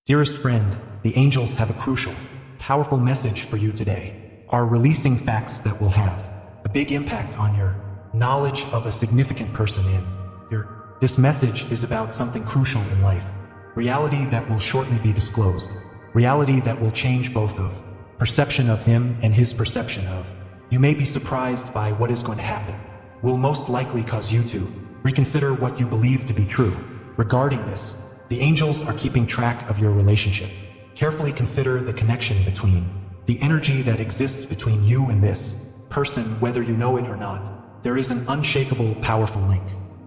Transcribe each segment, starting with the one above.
Dearest friend, the angels have a crucial, powerful message for you today. Are releasing facts that will have a big impact on your knowledge of a significant person in your. This message is about something crucial in life. Reality that will shortly be disclosed. Reality that will change both of perception of him and his perception of. You may be surprised by what is going to happen. Will most likely cause you to reconsider what you believe to be true. Regarding this, the angels are keeping track of your relationship. Carefully consider the connection between the energy that exists between you and this person, whether you know it or not. There is an unshakable, powerful link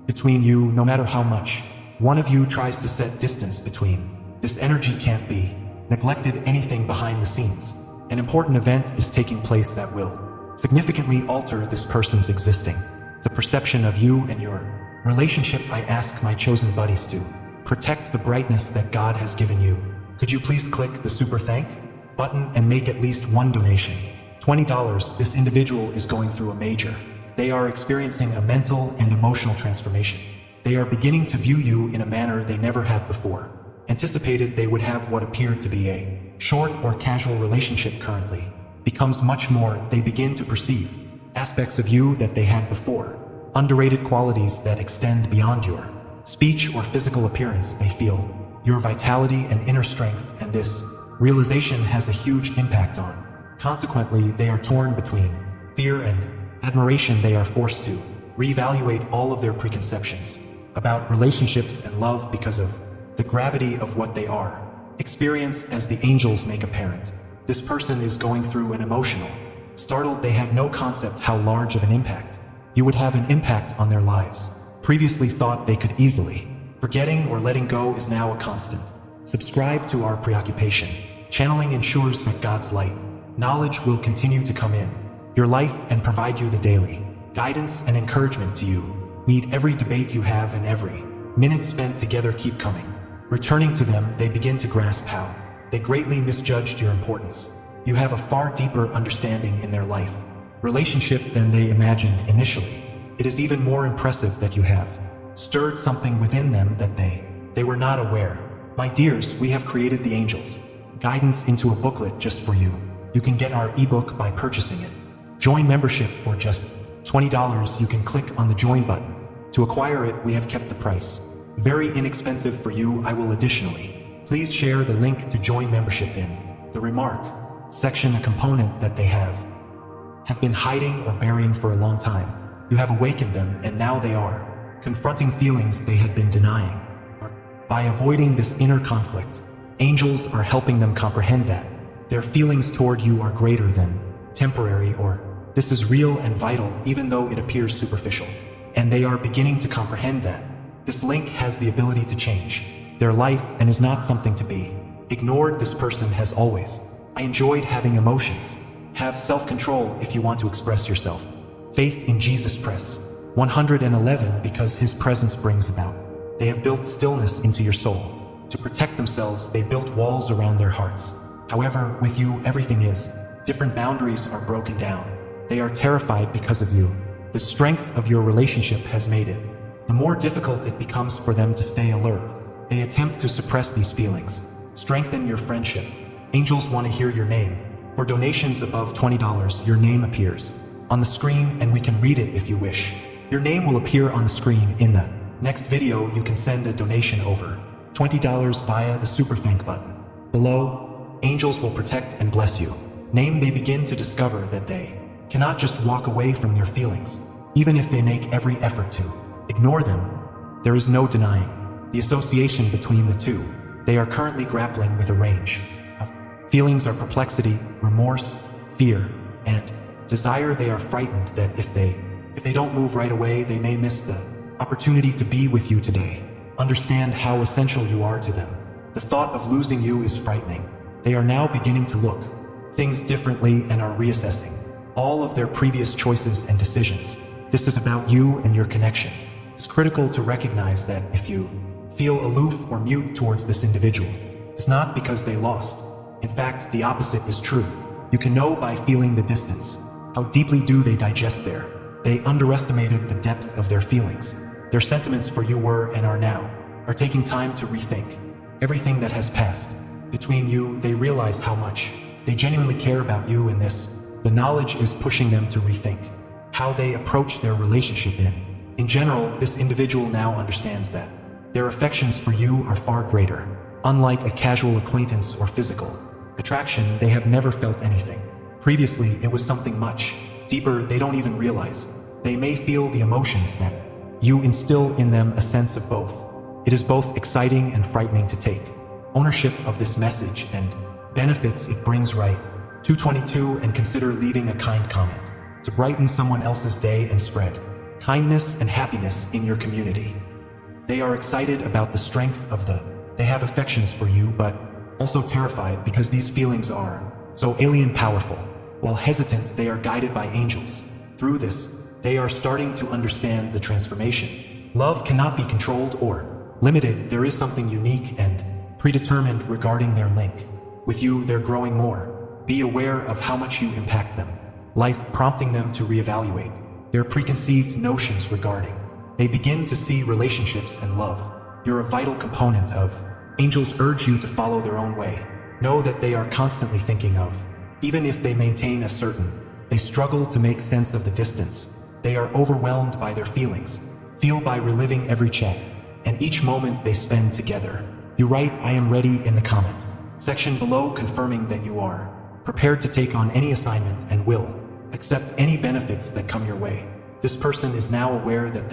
between you, no matter how much one of you tries to set distance between. This energy can't be neglected. Anything behind the scenes. An important event is taking place that will significantly alter this person's existing. The perception of you and your relationship. I ask my chosen buddies to protect the brightness that God has given you. Could you please click the super thank button and make at least one donation? $20. This individual is going through a major. They are experiencing a mental and emotional transformation. They are beginning to view you in a manner they never have before. Anticipated they would have what appeared to be a short or casual relationship currently becomes much more. They begin to perceive aspects of you that they had before. Underrated qualities that extend beyond your speech or physical appearance. They feel your vitality and inner strength, and this realization has a huge impact on. Consequently, they are torn between fear and admiration. They are forced to reevaluate all of their preconceptions about relationships and love because of the gravity of what they are. Experience as the angels make apparent. This person is going through an emotional startled. They had no concept how large of an impact you would have an impact on their lives. Previously thought they could easily. Forgetting or letting go is now a constant. Subscribe to our preoccupation. Channeling ensures that God's light, knowledge will continue to come in your life and provide you the daily guidance and encouragement to you. Need every debate you have and every minute spent together keep coming. Returning to them, they begin to grasp how they greatly misjudged your importance. You have a far deeper understanding in their life relationship than they imagined initially. It is even more impressive that you have stirred something within them that they were not aware. My dears, we have created the angels guidance into a booklet just for you. You can get our ebook by purchasing it. Join membership for just $20. You can click on the join button. To acquire it, we have kept the price very inexpensive for you. I will additionally please share the link to join membership in the remark section, a component that they have been hiding or burying for a long time. You have awakened them, and now they are confronting feelings they had been denying. By avoiding this inner conflict, angels are helping them comprehend that their feelings toward you are greater than temporary, or this is real and vital even though it appears superficial. And they are beginning to comprehend that this link has the ability to change their life and is not something to be ignored. This person has always enjoyed having emotions. Have self-control if you want to express yourself. Faith in Jesus. Press 111 because his presence brings about. They have built stillness into your soul. To protect themselves, they built walls around their hearts. However, with you, everything is different. Boundaries are broken down. They are terrified because of you. The strength of your relationship has made it the more difficult it becomes for them to stay alert. They attempt to suppress these feelings. Strengthen your friendship. Angels want to hear your name. For donations above $20, your name appears on the screen and we can read it if you wish. Your name will appear on the screen in the next video. You can send a donation over $20 via the super thank button below. Angels will protect and bless you. Name. They begin to discover that they cannot just walk away from their feelings, even if they make every effort to ignore them. There is no denying the association between the two. They are currently grappling with a range of feelings: are perplexity, remorse, fear, and desire. They are frightened that if they don't move right away, they may miss the opportunity to be with you today. Understand how essential you are to them. The thought of losing you is frightening. They are now beginning to look things differently and are reassessing all of their previous choices and decisions. This is about you and your connection. It's critical to recognize that if you feel aloof or mute towards this individual, it's not because they lost. In fact, the opposite is true. You can know by feeling the distance. How deeply do they digest there? They underestimated the depth of their feelings. Their sentiments for you were and are now, are taking time to rethink everything that has passed. Between you, they realize how much they genuinely care about you in this. The knowledge is pushing them to rethink how they approach their relationship in general, this individual now understands that their affections for you are far greater. Unlike a casual acquaintance or physical attraction, they have never felt anything. Previously, it was something much deeper they don't even realize. They may feel the emotions that you instill in them, a sense of both. It is both exciting and frightening to take ownership of this message and benefits it brings. Right 222, and consider leaving a kind comment to brighten someone else's day and spread kindness and happiness in your community. They are excited about the strength of they have affections for you, but also terrified because these feelings are so alien powerful. While hesitant, they are guided by angels. Through this, they are starting to understand the transformation. Love cannot be controlled or limited. There is something unique and predetermined regarding their link. With you, they're growing more. Be aware of how much you impact them. Life prompting them to reevaluate their preconceived notions regarding. They begin to see relationships and love. You're a vital component of. Angels urge you to follow their own way. Know that they are constantly thinking of. Even if they maintain a certain, they struggle to make sense of the distance. They are overwhelmed by their feelings. Feel by reliving every chat and each moment they spend together. You write, "I am ready" in the comment section below, confirming that you are prepared to take on any assignment and will accept any benefits that come your way. This person is now aware that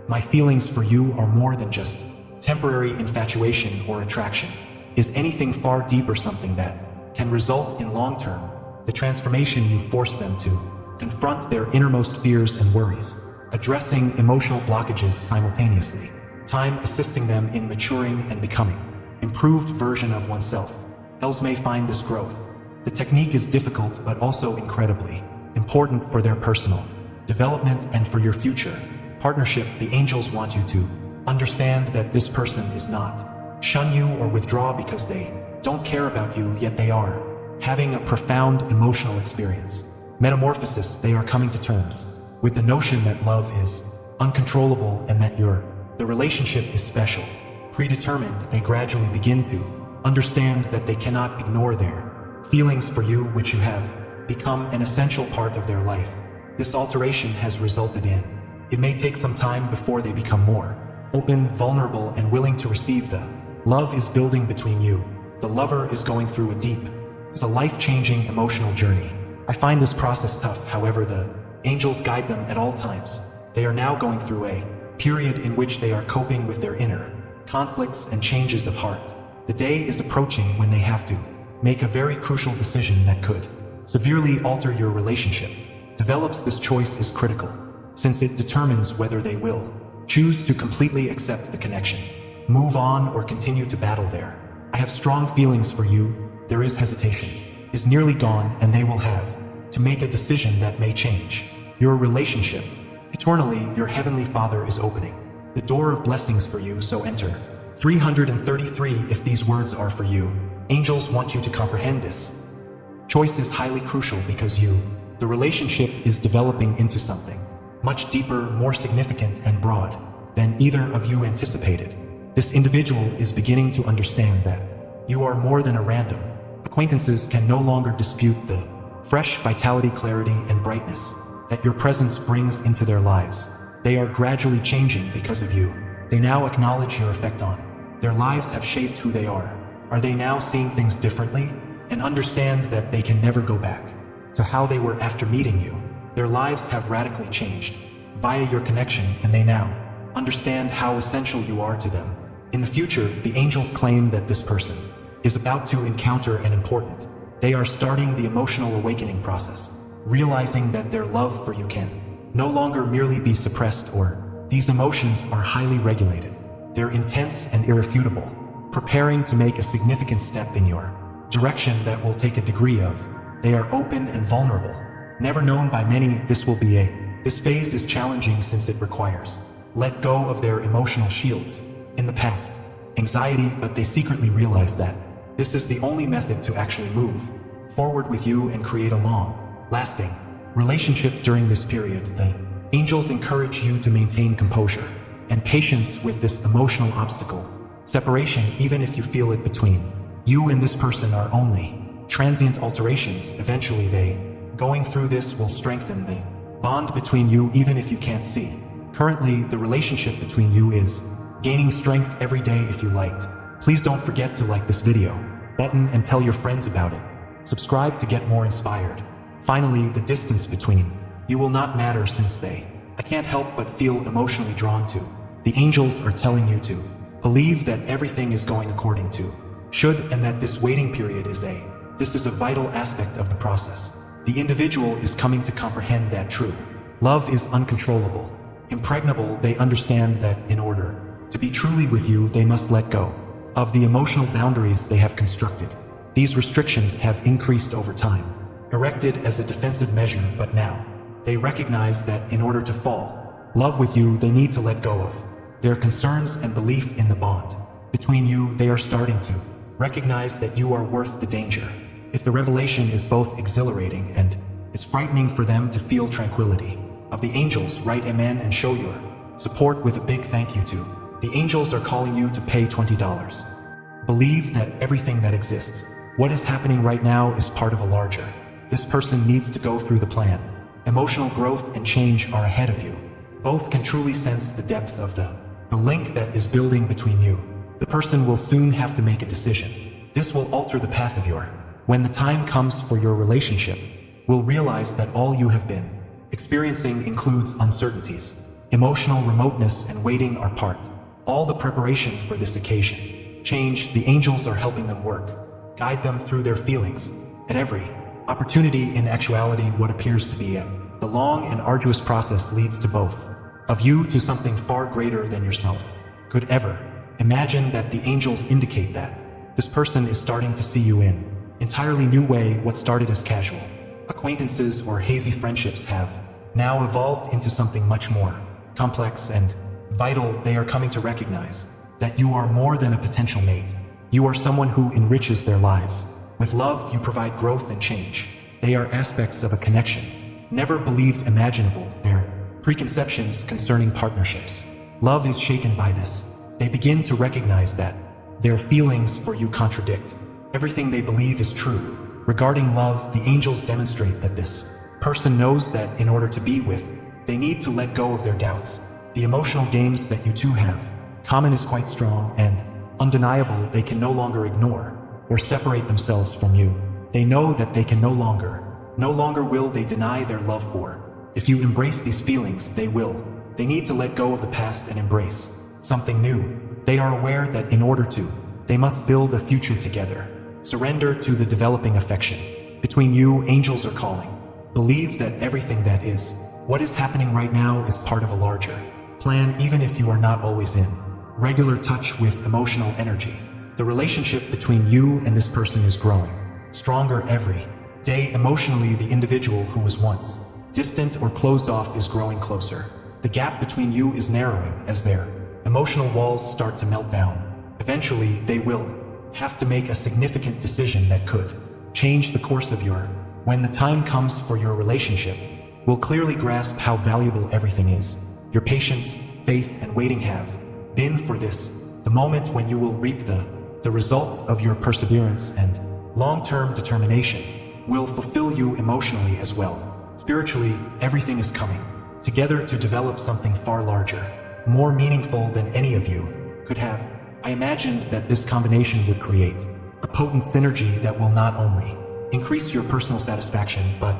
my feelings for you are more than just temporary infatuation or attraction. Is anything far deeper, something that can result in long-term the transformation. You force them to confront their innermost fears and worries, addressing emotional blockages simultaneously. Time assisting them in maturing and becoming improved version of oneself. Elves may find this growth. The technique is difficult but also incredibly important for their personal development and for your future partnership. The angels want you to understand that this person is not shun you or withdraw because they don't care about you, yet they are having a profound emotional experience. Metamorphosis, they are coming to terms with the notion that love is uncontrollable and that the relationship is special. Predetermined, they gradually begin to understand that they cannot ignore their feelings for you, which you have become an essential part of their life. This alteration has resulted in. It may take some time before they become more open, vulnerable, and willing to receive the love is building between you. The lover is going through it's a life-changing emotional journey. I find this process tough, however the angels guide them at all times. They are now going through a period in which they are coping with their inner conflicts and changes of heart. The day is approaching when they have to make a very crucial decision that could severely alter your relationship. Develops this choice is critical, since it determines whether they will choose to completely accept the connection, move on, or continue to battle there. I have strong feelings for you. There is hesitation, is nearly gone, and they will have to make a decision that may change your relationship. Eternally, your Heavenly Father is opening the door of blessings for you, so enter. 333. If these words are for you, angels want you to comprehend this. Choice is highly crucial because the relationship is developing into something much deeper, more significant and broad than either of you anticipated. This individual is beginning to understand that you are more than a random. Acquaintances can no longer dispute the fresh vitality, clarity, and brightness that your presence brings into their lives. They are gradually changing because of you. They now acknowledge your effect on their lives, have shaped who they are. Are they now seeing things differently and understand that they can never go back to how they were after meeting you? Their lives have radically changed via your connection, and they now understand how essential you are to them. In the future, the angels claim that this person is about to encounter an important. They are starting the emotional awakening process, realizing that their love for you can no longer merely be suppressed, or these emotions are highly regulated. They're intense and irrefutable, preparing to make a significant step in your direction that will take a degree of. They are open and vulnerable. Never known by many, this phase is challenging since it requires let go of their emotional shields. In the past, anxiety, but they secretly realize that this is the only method to actually move forward with you and create a long-lasting relationship. During this period, the angels encourage you to maintain composure and patience with this emotional obstacle, separation, even if you feel it between You and this person are only transient alterations. Eventually going through this will strengthen the bond between you even if you can't see. Currently, the relationship between you is gaining strength every day. If you liked, please don't forget to like this video button and tell your friends about it. Subscribe to get more inspired. Finally, the distance between you will not matter since I can't help but feel emotionally drawn to. The angels are telling you to believe that everything is going according to should, and that this waiting period is a vital aspect of the process. The individual is coming to comprehend that true love is uncontrollable, impregnable. They understand that in order to be truly with you, they must let go of the emotional boundaries they have constructed. These restrictions have increased over time, erected as a defensive measure, but now they recognize that in order to fall in love with you, they need to let go of their concerns and belief in the bond between you. They are starting to recognize that you are worth the danger. If the revelation is both exhilarating and is frightening for them to feel tranquility of the angels, write amen and show your support with a big thank you to. The angels are calling you to pay $20. Believe that everything that exists, what is happening right now, is part of a larger. This person needs to go through the plan. Emotional growth and change are ahead of you. Both can truly sense the depth of the link that is building between you. The person will soon have to make a decision. This will alter the path of your. When the time comes for your relationship, will realize that all you have been experiencing includes uncertainties, emotional remoteness, and waiting are part. All the preparation for this occasion. Change, the angels are helping them work, guide them through their feelings. At every opportunity, in actuality, what appears to be the long and arduous process leads to both of you to something far greater than yourself could ever imagine. That the angels indicate that this person is starting to see you in entirely new way. What started as casual acquaintances or hazy friendships have now evolved into something much more complex and vital. They are coming to recognize that you are more than a potential mate. You are someone who enriches their lives. With love, you provide growth and change. They are aspects of a connection never believed imaginable. Their preconceptions concerning partnerships. Love is shaken by this. They begin to recognize that their feelings for you contradict everything they believe is true. Regarding love, the angels demonstrate that this person knows that in order to be with, they need to let go of their doubts. The emotional games that you two have common is quite strong and undeniable. They can no longer ignore or separate themselves from you. They know that they can no longer will they deny their love for. If you embrace these feelings, they will. They need to let go of the past and embrace something new. They are aware that in order to, they must build a future together. Surrender to the developing affection between you. Angels are calling. Believe that everything that is, what is happening right now, is part of a larger plan, even if you are not always in regular touch with emotional energy. The relationship between you and this person is growing stronger every day. Emotionally, the individual who was once distant or closed off is growing closer. The gap between you is narrowing as their emotional walls start to melt down. Eventually, they will have to make a significant decision that could change the course of your. When the time comes for your relationship, will clearly grasp how valuable everything is. Your patience, faith, and waiting have been for this, the moment when you will reap the results of your perseverance and long-term determination will fulfill you emotionally as well. Spiritually, everything is coming together to develop something far larger, more meaningful than any of you could have. I imagined that this combination would create a potent synergy that will not only increase your personal satisfaction, but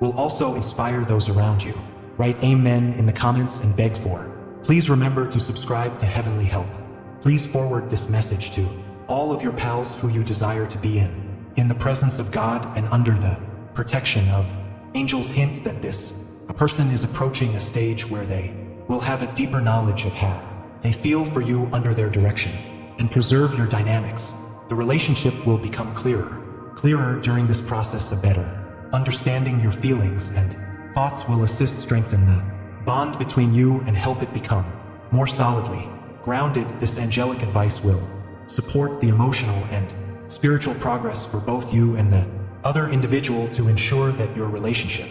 will also inspire those around you. Write amen in the comments and beg for. Please remember to subscribe to Heavenly Help. Please forward this message to all of your pals who you desire to be in the presence of God and under the protection of angels. Hint that a person is approaching a stage where they will have a deeper knowledge of how they feel for you under their direction, and preserve your dynamics. The relationship will become clearer during this process. A better understanding your feelings and thoughts will assist strengthen the bond between you and help it become more solidly grounded. This angelic advice will support the emotional and spiritual progress for both you and the other individual to ensure that your relationship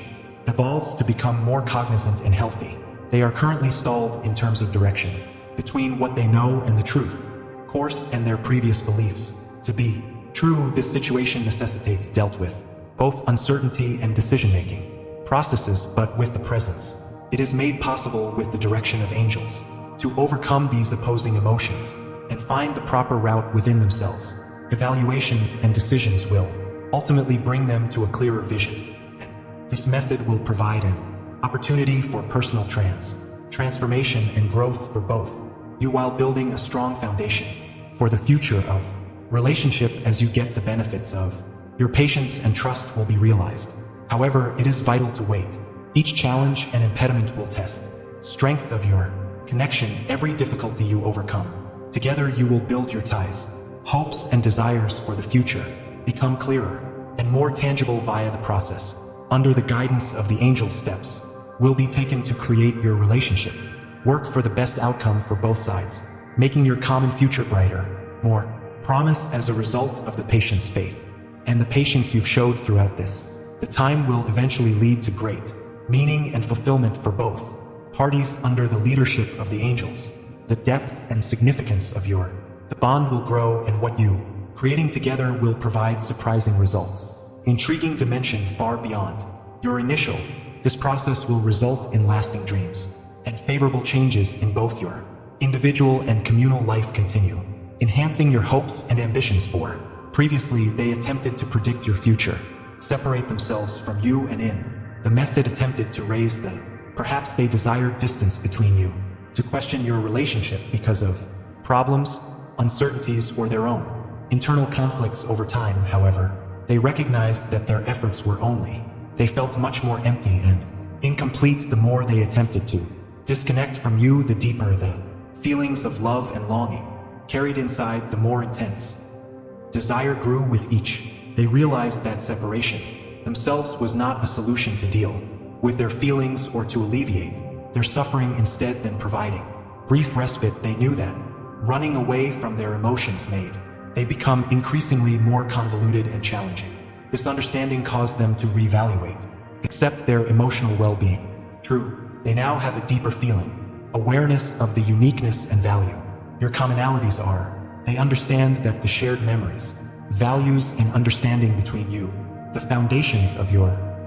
evolves to become more cognizant and healthy. They are currently stalled in terms of direction between what they know and the truth, course, and their previous beliefs. to be. True, this situation necessitates dealt with both uncertainty and decision-making processes, but with the presence, it is made possible with the direction of angels to overcome these opposing emotions and find the proper route within themselves. Evaluations and decisions will ultimately bring them to a clearer vision, and this method will provide an opportunity for personal transformation and growth for both you, while building a strong foundation for the future of relationship. As you get the benefits of your patience and trust will be realized. However, it is vital to wait. Each challenge and impediment will test strength of your connection. Every difficulty you overcome, together you will build your ties. Hopes and desires for the future become clearer and more tangible via the process. Under the guidance of the angel, steps will be taken to create your relationship work for the best outcome for both sides, making your common future brighter, more promise. As a result of the patient's faith and the patience you've showed throughout this, the time will eventually lead to great meaning and fulfillment for both parties under the leadership of the angels. The depth and significance of the bond will grow, and what you creating together will provide surprising results. Intriguing dimension far beyond your initial. This process will result in lasting dreams and favorable changes in both your individual and communal life. Continue enhancing your hopes and ambitions for previously they attempted to predict your future, separate themselves from you, and in the method attempted to raise the perhaps they desired distance between you, to question your relationship because of problems, uncertainties, or their own internal conflicts. Over time, however, they recognized that their efforts were only they felt much more empty and incomplete the more they attempted to disconnect from you. The deeper the feelings of love and longing carried inside, the more intense desire grew with each. They realized that separation themselves was not a solution to deal with their feelings or to alleviate their suffering. Instead, than providing brief respite, they knew that running away from their emotions made they become increasingly more convoluted and challenging. This understanding caused them to reevaluate, accept their emotional well-being. True, they now have a deeper feeling, awareness of the uniqueness and value your commonalities are. They understand that the shared memories, values, and understanding between you, the foundations of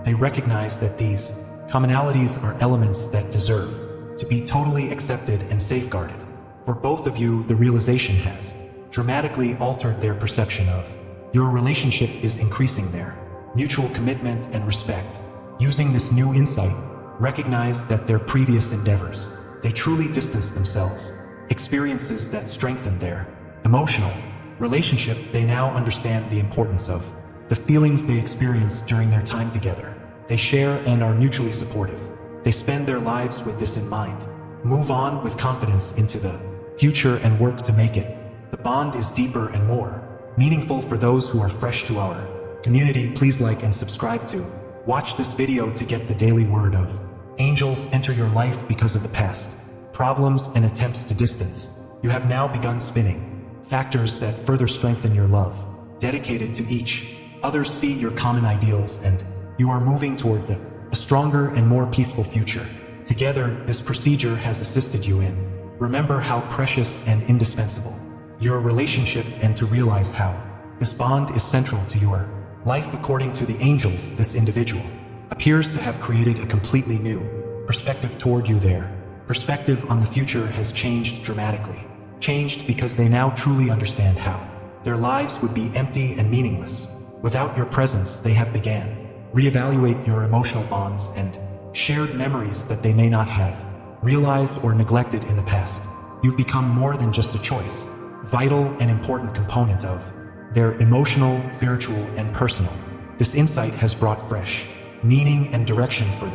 they recognize that these commonalities are elements that deserve to be totally accepted and safeguarded. For both of you, the realization has dramatically altered their perception of your relationship, is increasing their mutual commitment and respect. Using this new insight, recognize that their previous endeavors, they truly distanced themselves, experiences that strengthened their emotional relationship. They now understand the importance of the feelings they experienced during their time together. They share and are mutually supportive. They spend their lives with this in mind, move on with confidence into the future, and work to make it. The bond is deeper and more meaningful for those who are fresh to our community. Please like and subscribe to watch this video to get the daily word of angels enter your life. Because of the past problems and attempts to distance, you have now begun spinning factors that further strengthen your love, dedicated to each others. See your common ideals, and you are moving towards a stronger and more peaceful future. Together, this procedure has assisted you in remember how precious and indispensable your relationship, and to realize how this bond is central to your life. According to the angels, this individual appears to have created a completely new perspective toward you. Their perspective on the future has changed dramatically. Changed because they now truly understand how their lives would be empty and meaningless without your presence. They have began reevaluate your emotional bonds and shared memories that they may not have realized or neglected in the past. You've become more than just a choice, vital and important component of their emotional, spiritual, and personal. This insight has brought fresh meaning and direction for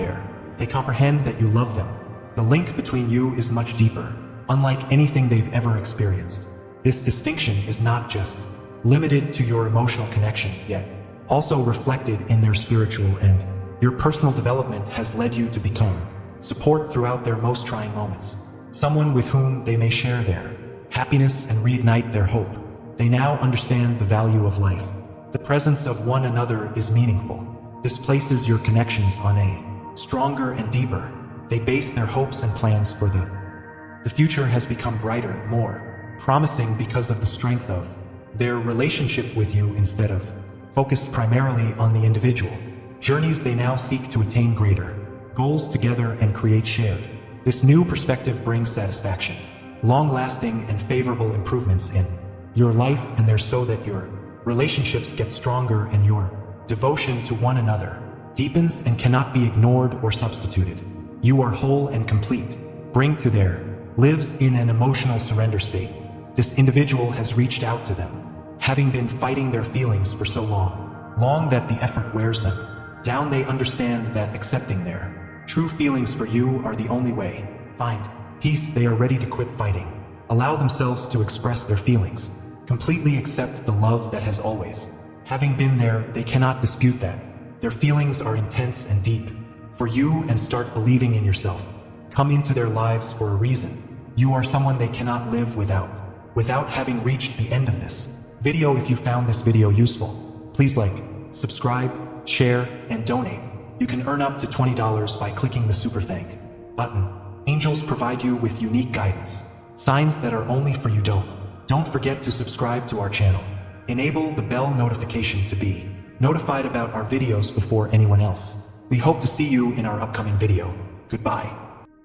they comprehend that you love them. The link between you is much deeper, unlike anything they've ever experienced. This distinction is not just limited to your emotional connection, yet also reflected in their spiritual, and your personal development has led you to become support throughout their most trying moments. Someone with whom they may share their happiness and reignite their hope. They now understand the value of life. The presence of one another is meaningful. This places your connections on a stronger and deeper. They base their hopes and plans for the future has become brighter, more promising because of the strength of their relationship with you instead of focused primarily on the individual. Journeys they now seek to attain greater goals together and create shared. This new perspective brings satisfaction, long-lasting and favorable improvements in your life, and they're so that your relationships get stronger and your devotion to one another deepens and cannot be ignored or substituted. You are whole and complete. Bring to their lives in an emotional surrender state. This individual has reached out to them, having been fighting their feelings for so long that the effort wears them down. They understand that accepting their true feelings for you are the only way. Find peace. They are ready to quit fighting, allow themselves to express their feelings, completely accept the love that has always having been there. They cannot dispute that their feelings are intense and deep for you, and start believing in yourself. Come into their lives for a reason. You are someone they cannot live without having reached the end of this video. If you found this video useful, please like, subscribe, share, and donate. You can earn up to $20 by clicking the Super Thank button. Angels provide you with unique guidance, signs that are only for you. Don't forget to subscribe to our channel. Enable the bell notification to be notified about our videos before anyone else. We hope to see you in our upcoming video. Goodbye.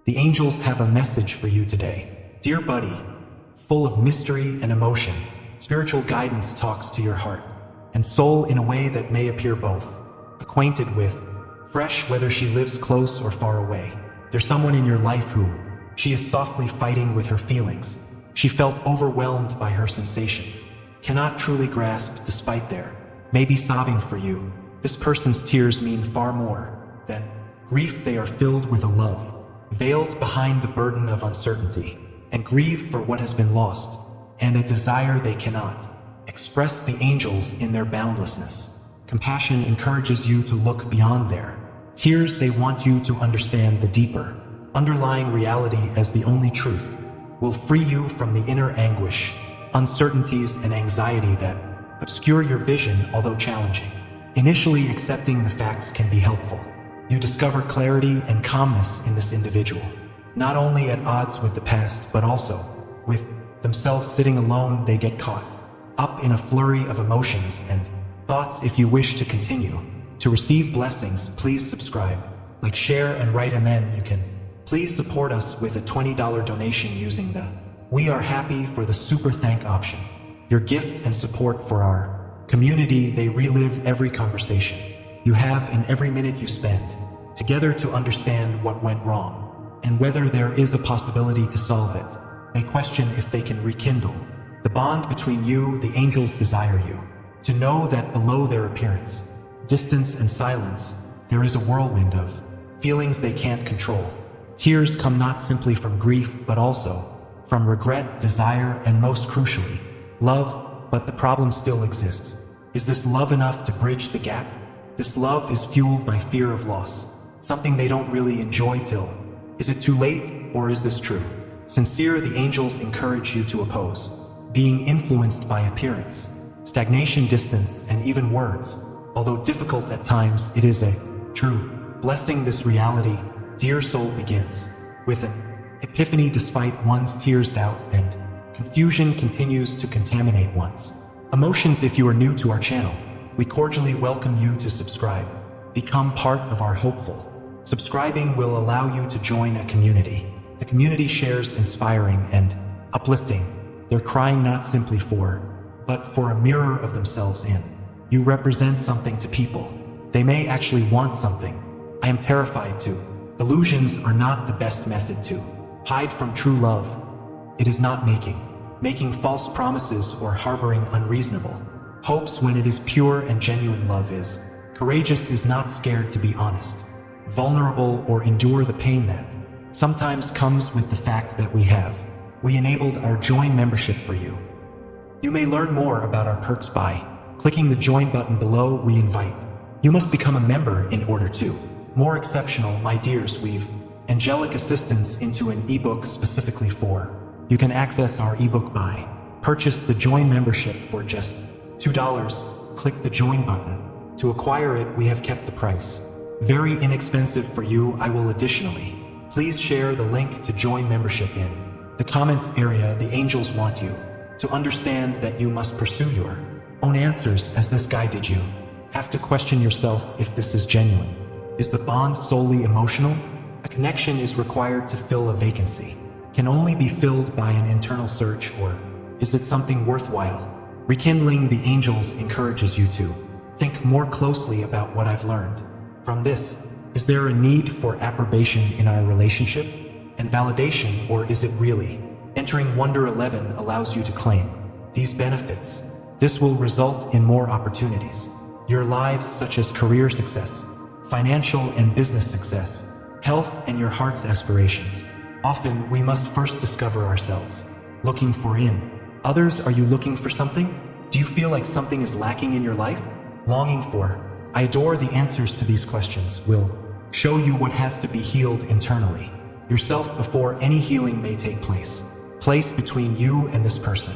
The angels have a message for you today. Dear buddy, full of mystery and emotion, spiritual guidance talks to your heart and soul in a way that may appear both acquainted with, fresh, whether she lives close or far away. There's someone in your life who she is softly fighting with her feelings. She felt overwhelmed by her sensations, cannot truly grasp despite there may be sobbing for you. This person's tears mean far more than grief. They are filled with a love veiled behind the burden of uncertainty, and grieve for what has been lost, and a desire they cannot express. The angels, in their boundlessness, compassion encourages you to look beyond their tears. They want you to understand the deeper, underlying reality as the only truth will free you from the inner anguish, uncertainties, and anxiety that obscure your vision. Although challenging, initially accepting the facts can be helpful. You discover clarity and calmness in this individual, not only at odds with the past, but also with themselves. Sitting alone, they get caught up in a flurry of emotions and thoughts. If you wish to continue to receive blessings, please subscribe, like, share, and write amen. You can please support us with a $20 donation using the We Are Happy for the Super Thank option. Your gift and support for our community, they relive every conversation you have and every minute you spend together to understand what went wrong and whether there is a possibility to solve it. They question if they can rekindle the bond between you. The angels desire you to know that below their appearance, distance, and silence, there is a whirlwind of feelings they can't control. Tears come not simply from grief, but also from regret, desire, and most crucially, love. But the problem still exists. Is this love enough to bridge the gap? This love is fueled by fear of loss, something they don't really enjoy till. Is it too late, or is this true? Sincere, the angels encourage you to oppose being influenced by appearance, stagnation, distance, and even words. Although difficult at times, it is a true blessing. This reality, dear soul, begins with an epiphany. Despite one's tears, doubt, and confusion continues to contaminate one's emotions. If you are new to our channel, we cordially welcome you to subscribe. Become part of our hopeful. Subscribing will allow you to join a community. The community shares inspiring and uplifting. They're crying not simply for, but for a mirror of themselves in. You represent something to people. They may actually want something. I am terrified to. Illusions are not the best method to hide from true love. It is not making false promises or harboring unreasonable hopes. When it is pure and genuine, love is courageous, is not scared to be honest, vulnerable, or endure the pain that sometimes comes with the fact that we enabled our Join membership for you. You may learn more about our perks by clicking the Join button below. We invite you must become a member in order to more exceptional, my dears. Weave angelic assistance into an ebook specifically for you. Can access our ebook by purchase the Join membership for just $2. Click the Join button. To acquire it, we have kept the price very inexpensive for you. I will additionally please share the link to Join membership in the comments area. The angels want you to understand that you must pursue your own answers as this guided you. Have to question yourself if this is genuine. Is the bond solely emotional? A connection is required to fill a vacancy. Can only be filled by an internal search, or is it something worthwhile? Rekindling the angels encourages you to think more closely about what I've learned from this. Is there a need for approbation in our relationship and validation, or is it really? Entering Wonder 11 allows you to claim these benefits. This will result in more opportunities. Your lives, such as career success, financial and business success, health, and your heart's aspirations. Often, we must first discover ourselves. Looking for in others. Are you looking for something? Do you feel like something is lacking in your life? Longing for? I adore the answers to these questions will show you what has to be healed internally. Yourself before any healing may take place. Place between you and this person.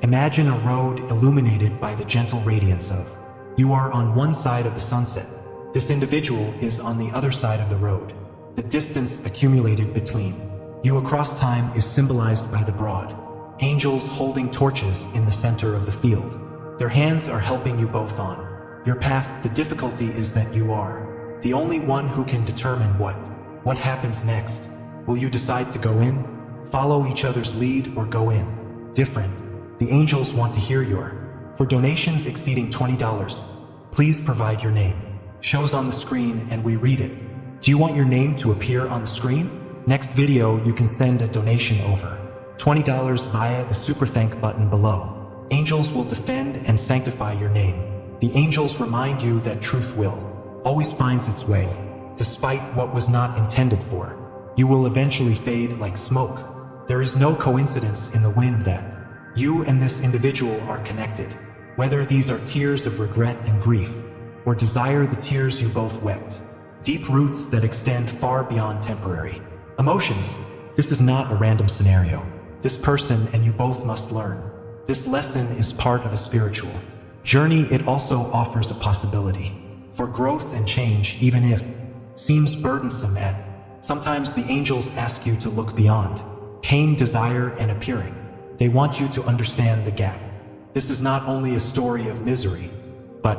Imagine a road illuminated by the gentle radiance of. You are on one side of the sunset. This individual is on the other side of the road. The distance accumulated between you across time is symbolized by the broad angels holding torches in the center of the field. Their hands are helping you both on your path. The difficulty is that you are the only one who can determine what happens next. Will you decide to go in, follow each other's lead, or go in different? The angels want to hear for donations exceeding $20, please provide your name. Shows on the screen and we read it. Do you want your name to appear on the screen? Next video you can send a donation over $20 via the super thank button below. Angels will defend and sanctify your name. The angels remind you that truth will always finds its way, despite what was not intended for. You will eventually fade like smoke. There is no coincidence in the wind that you and this individual are connected. Whether these are tears of regret and grief, or desire, the tears you both wept. Deep roots that extend far beyond temporary emotions. This is not a random scenario. This person and you both must learn. This lesson is part of a spiritual journey. It also offers a possibility for growth and change, even if seems burdensome at sometimes. The angels ask you to look beyond pain, desire, and appearing. They want you to understand the gap. This is not only a story of misery, but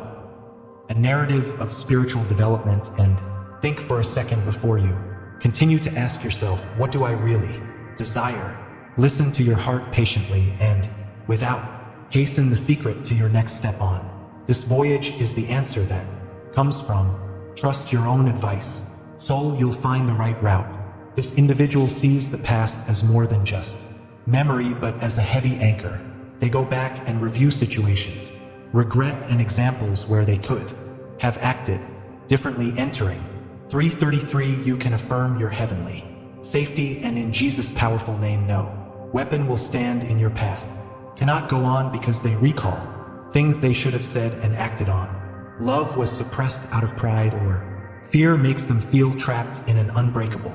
a narrative of spiritual development. And think for a second before you continue to ask yourself, what do I really desire? Listen to your heart patiently and without hasten the secret to your next step on. This voyage is the answer that comes from trust your own advice. Soul, you'll find the right route. This individual sees the past as more than just memory, but as a heavy anchor. They go back and review situations, regret, and examples where they could have acted differently. Entering 333, you can affirm your heavenly safety, and in Jesus' powerful name, no weapon will stand in your path. Cannot go on because they recall things they should have said and acted on. Love was suppressed out of pride, or fear makes them feel trapped in an unbreakable.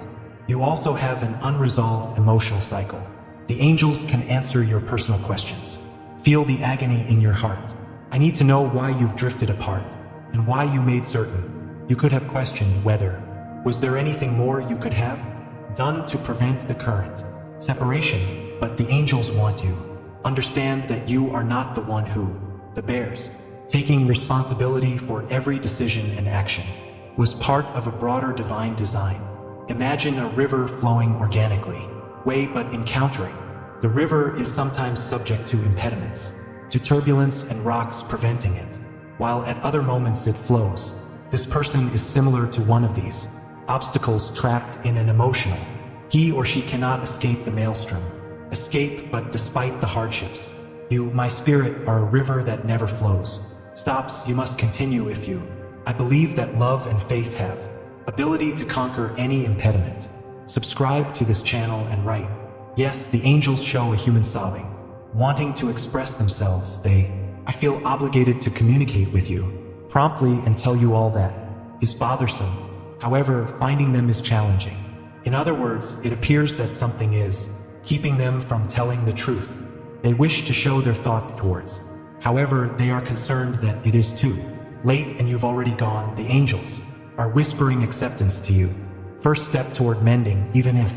You also have an unresolved emotional cycle. The angels can answer your personal questions. Feel the agony in your heart. I need to know why you've drifted apart, and why you made certain. You could have questioned whether was there anything more you could have done to prevent the current separation. But the angels want you understand that you are not the one who the bears. Taking responsibility for every decision and action was part of a broader divine design. Imagine a river flowing organically, but encountering. The river is sometimes subject to impediments, to turbulence and rocks preventing it, while at other moments it flows. This person is similar to one of these obstacles, trapped in an emotional. He or she cannot escape the maelstrom. But despite the hardships, you, my spirit, are a river that never flows. Stops, you must continue if you. I believe that love and faith have ability to conquer any impediment. Subscribe to this channel and write. Yes, the angels show a human sobbing, wanting to express themselves. I feel obligated to communicate with you promptly and tell you all that is bothersome. However, finding them is challenging. In other words, it appears that something is keeping them from telling the truth. They wish to show their thoughts towards. However, they are concerned that it is too late and you've already gone. The angels are whispering acceptance to you. First step toward mending, even if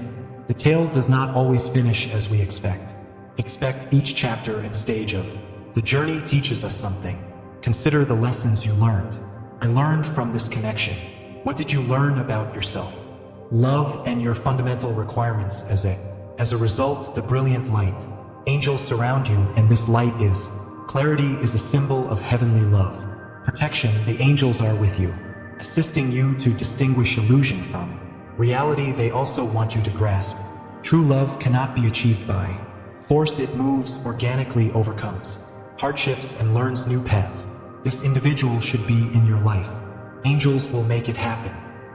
the tale does not always finish as we expect. Expect each chapter and stage of the journey teaches us something. Consider the lessons you learned. I learned from this connection. What did you learn about yourself? Love and your fundamental requirements as a result, the brilliant light. Angels surround you, and this light is clarity is a symbol of heavenly love. Protection, the angels are with you, assisting you to distinguish illusion from reality. They also want you to grasp. True love cannot be achieved by force. It moves organically, overcomes hardships, and learns new paths. This individual should be in your life. Angels will make it happen.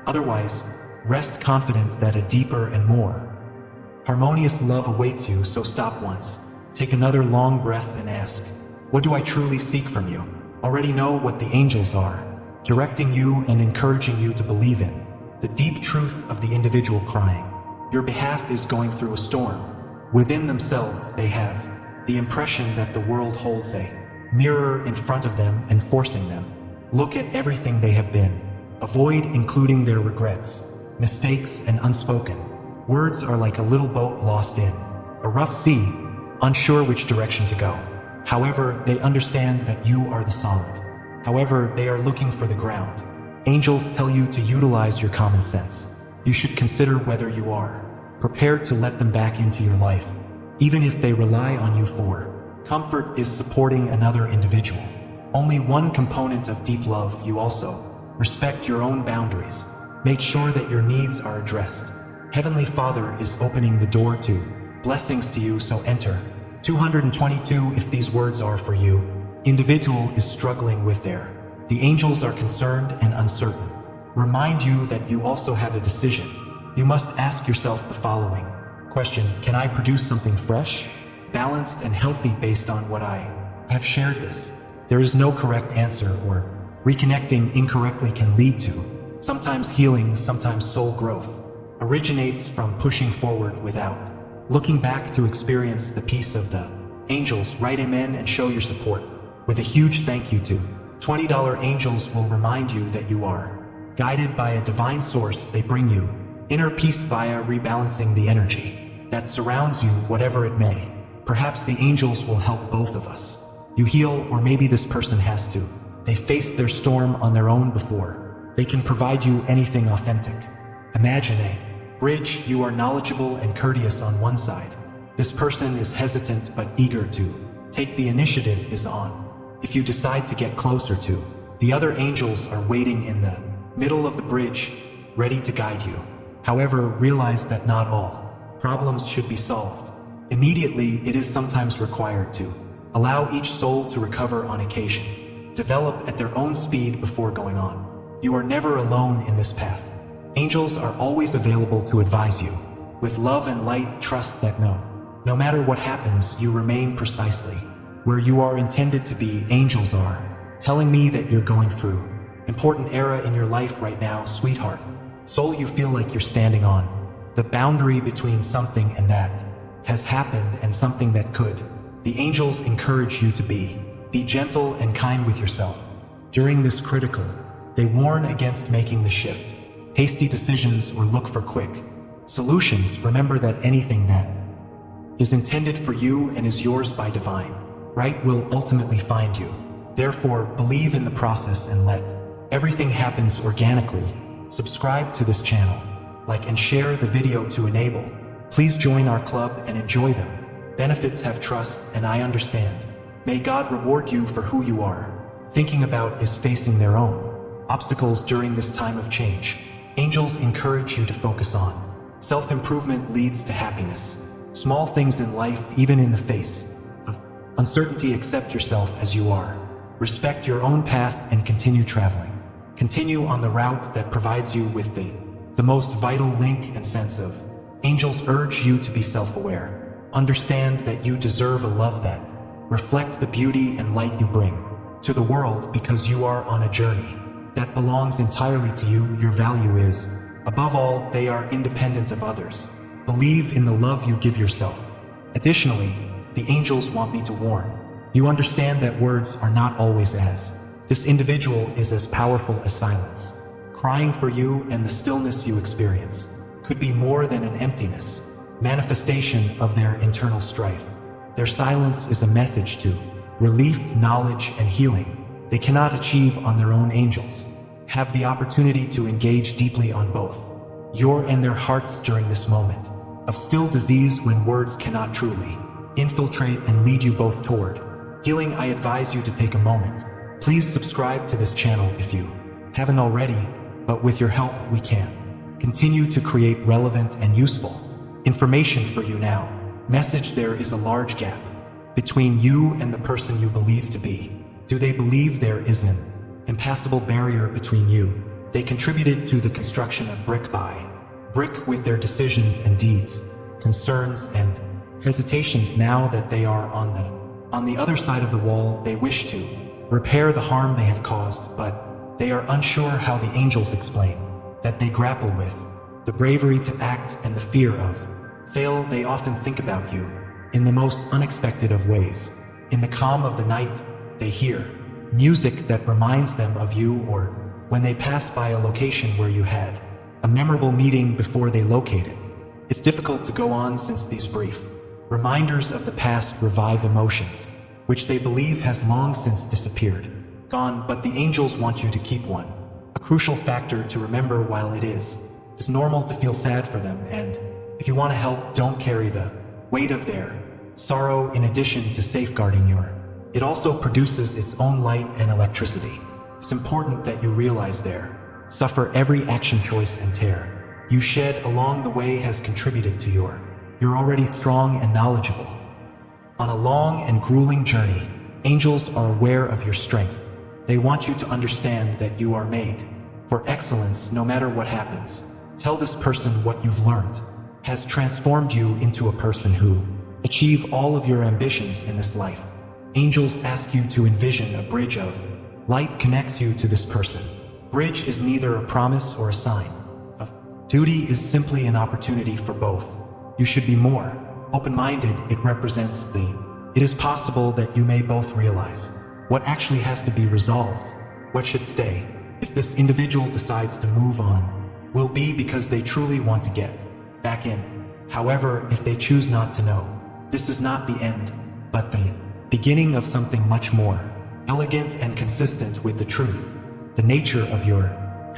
Otherwise, rest confident that a deeper and more harmonious love awaits you. So stop once, take another long breath and ask, what do I truly seek from you? Already know what the angels are, directing you and encouraging you to believe in the deep truth of the individual crying. Your behalf is going through a storm. Within themselves, they have the impression that the world holds a mirror in front of them and forcing them. Look at everything they have been. Avoid including their regrets, mistakes, and unspoken words are like a little boat lost in a rough sea, unsure which direction to go. However, they understand that you are the solid. However, they are looking for the ground. Angels tell you to utilize your common sense. You should consider whether you are prepared to let them back into your life. Even if they rely on you for comfort is supporting another individual. Only one component of deep love. You also respect your own boundaries. Make sure that your needs are addressed. Heavenly Father is opening the door to blessings to you, so enter. 222. If these words are for you, individual is struggling with the angels are concerned and uncertain. Remind you that you also have a decision. You must ask yourself the following question: can I produce something fresh, balanced, and healthy based on what I have shared this? There is no correct answer, or reconnecting incorrectly can lead to sometimes healing, sometimes soul growth originates from pushing forward without looking back to experience the peace of the angels. Write amen and show your support with a huge thank you to $20. Angels will remind you that you are guided by a divine source. They bring you inner peace via rebalancing the energy that surrounds you, whatever it may. Perhaps the angels will help both of us. You heal, or maybe this person has to. They faced their storm on their own before. They can provide you anything authentic. Imagine a bridge. You are knowledgeable and courteous on one side. This person is hesitant but eager to take the initiative is on. If you decide to get closer to, the other angels are waiting in the middle of the bridge, ready to guide you. However, realize that not all problems should be solved immediately. It is sometimes required to allow each soul to recover on occasion, develop at their own speed before going on. You are never alone in this path. Angels are always available to advise you. With love and light, trust that no matter what happens, you remain precisely where you are intended to be. Angels are telling me that you're going through important era in your life right now, sweetheart. Soul, you feel like you're standing on the boundary between something and that has happened and something that could. The angels encourage you to be gentle and kind with yourself. During this critical, they warn against making the shift, hasty decisions, or look for quick solutions. Remember that anything that is intended for you and is yours by divine right will ultimately find you. Therefore, believe in the process and let everything happens organically. Subscribe to this channel, like and share the video to enable. Please join our club and enjoy them. Benefits have trust, and I understand. May God reward you for who you are. Thinking about is facing their own obstacles during this time of change. Angels encourage you to focus on self-improvement leads to happiness. Small things in life, even in the face of uncertainty, accept yourself as you are. Respect your own path and continue traveling. Continue on the route that provides you with the most vital link and sense of. Angels urge you to be self-aware. Understand that you deserve a love that reflects the beauty and light you bring to the world, because you are on a journey that belongs entirely to you. Your value is, above all, they are independent of others. Believe in the love you give yourself. Additionally, the angels want me to warn you, understand that words are not always as. This individual is as powerful as silence. Crying for you, and the stillness you experience could be more than an emptiness, manifestation of their internal strife. Their silence is a message to relief, knowledge, and healing they cannot achieve on their own. Angels have the opportunity to engage deeply on both your and their hearts during this moment of still disease when words cannot truly infiltrate and lead you both toward healing. I advise you to take a moment. Please subscribe to this channel if you haven't already, but with your help we can continue to create relevant and useful information for you now. Message: there is a large gap between you and the person you believe to be. Do they believe there is an impassable barrier between you? They contributed to the construction of brick by brick with their decisions and deeds, concerns and hesitations. Now that they are on the other side of the wall, they wish to repair the harm they have caused, but they are unsure how. The angels explain that they grapple with the bravery to act and the fear of fail. They often think about you in the most unexpected of ways. In the calm of the night, they hear music that reminds them of you, or when they pass by a location where you had a memorable meeting before they located. It's difficult to go on since these brief reminders of the past revive emotions which they believe has long since disappeared, gone, but the angels want you to keep one, a crucial factor to remember. While it is normal to feel sad for them, and if you want to help, don't carry the weight of their sorrow. In addition to safeguarding your, it also produces its own light and electricity. It's important that you realize their suffer every action, choice, and tear you shed along the way has contributed to you're already strong and knowledgeable. On a long and grueling journey, angels are aware of your strength. They want you to understand that you are made for excellence no matter what happens. Tell this person what you've learned has transformed you into a person who achieve all of your ambitions in this life. Angels ask you to envision a bridge of light connects you to this person. Bridge is neither a promise or a sign of duty, is simply an opportunity for both. You should be more open-minded. It represents it is possible that you may both realize what actually has to be resolved, what should stay. If this individual decides to move on, will be because they truly want to get back in. However, if they choose not to know, this is not the end, but the beginning of something much more elegant and consistent with the truth, the nature of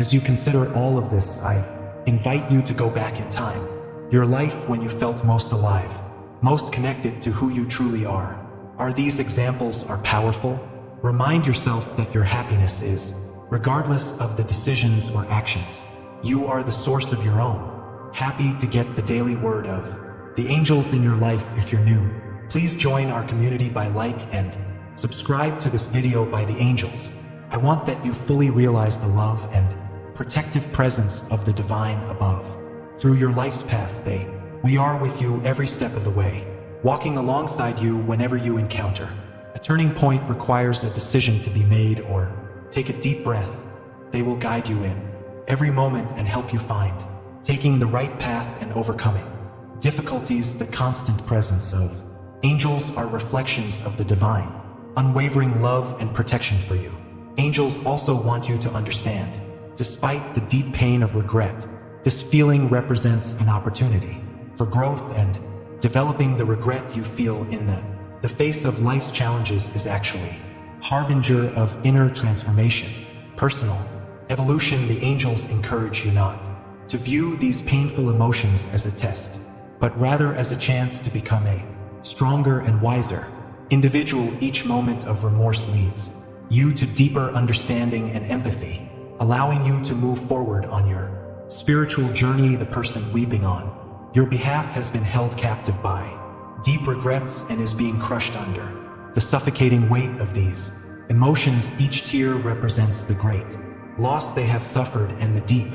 as you consider all of this, I invite you to go back in time. Your life when you felt most alive, most connected to who you truly are. These examples are powerful? Remind yourself that your happiness is, regardless of the decisions or actions. You are the source of your own. Happy to get the daily word of the angels in your life. If you're new, please join our community by like and subscribe to this video by the angels. I want that you fully realize the love and protective presence of the divine above. Through your life's path, we are with you every step of the way, walking alongside you whenever you encounter a turning point requires a decision to be made, or take a deep breath. They will guide you in every moment and help you find taking the right path and overcoming difficulties. The constant presence of angels are reflections of the divine, unwavering love and protection for you. Angels also want you to understand, despite the deep pain of regret, this feeling represents an opportunity for growth, and developing the regret you feel in the face of life's challenges is actually harbinger of inner transformation, personal evolution. The angels encourage you not to view these painful emotions as a test, but rather as a chance to become a stronger and wiser individual. Each moment of remorse leads you to deeper understanding and empathy, allowing you to move forward on your spiritual journey. The person weeping on your behalf has been held captive by deep regrets and is being crushed under the suffocating weight of these emotions. Each tear represents the great loss they have suffered and the deep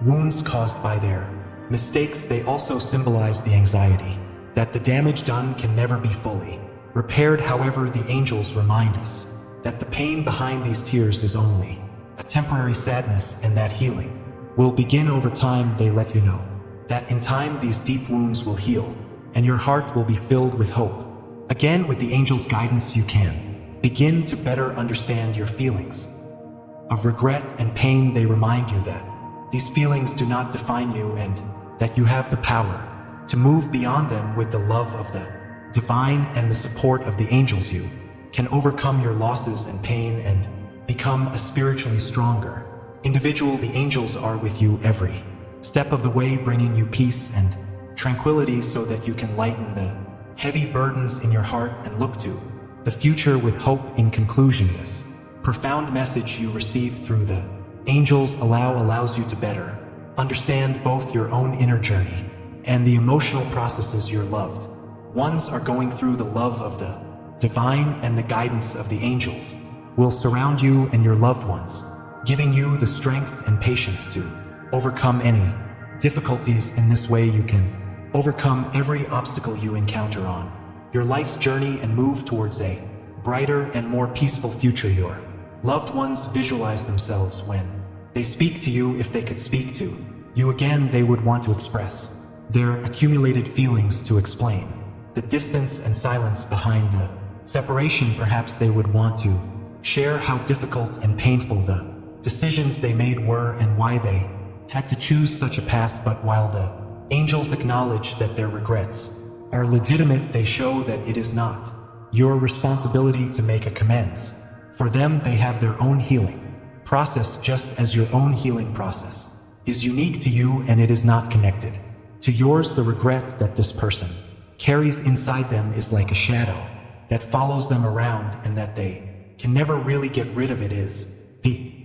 wounds caused by their mistakes. They also symbolize the anxiety that the damage done can never be fully repaired. However, the angels remind us that the pain behind these tears is only a temporary sadness, and that healing will begin over time. They let you know that in time these deep wounds will heal, and your heart will be filled with hope. Again, with the angels' guidance, you can begin to better understand your feelings of regret and pain. They remind you that these feelings do not define you, and that you have the power to move beyond them with the love of the divine and the support of the angels, you can overcome your losses and pain and become a spiritually stronger individual. The angels are with you every step of the way, bringing you peace and tranquility so that you can lighten the heavy burdens in your heart and look to the future with hope. In conclusion, this profound message you receive through the angels allows you to better understand both your own inner journey and the emotional processes your loved ones are going through. The love of the divine and the guidance of the angels will surround you and your loved ones, giving you the strength and patience to overcome any difficulties. In this way, you can overcome every obstacle you encounter on your life's journey and move towards a brighter and more peaceful future. Your loved ones visualize themselves when they speak to you. If they could speak to you again, they would want to express their accumulated feelings, to explain the distance and silence behind the separation. Perhaps they would want to share how difficult and painful the decisions they made were and why they had to choose such a path. But while the angels acknowledge that their regrets are legitimate, they show that it is not your responsibility to make amends. For them, they have their own healing process, just as your own healing process is unique to you and it is not connected to yours. The regret that this person carries inside them is like a shadow that follows them around and that they can never really get rid of. It is the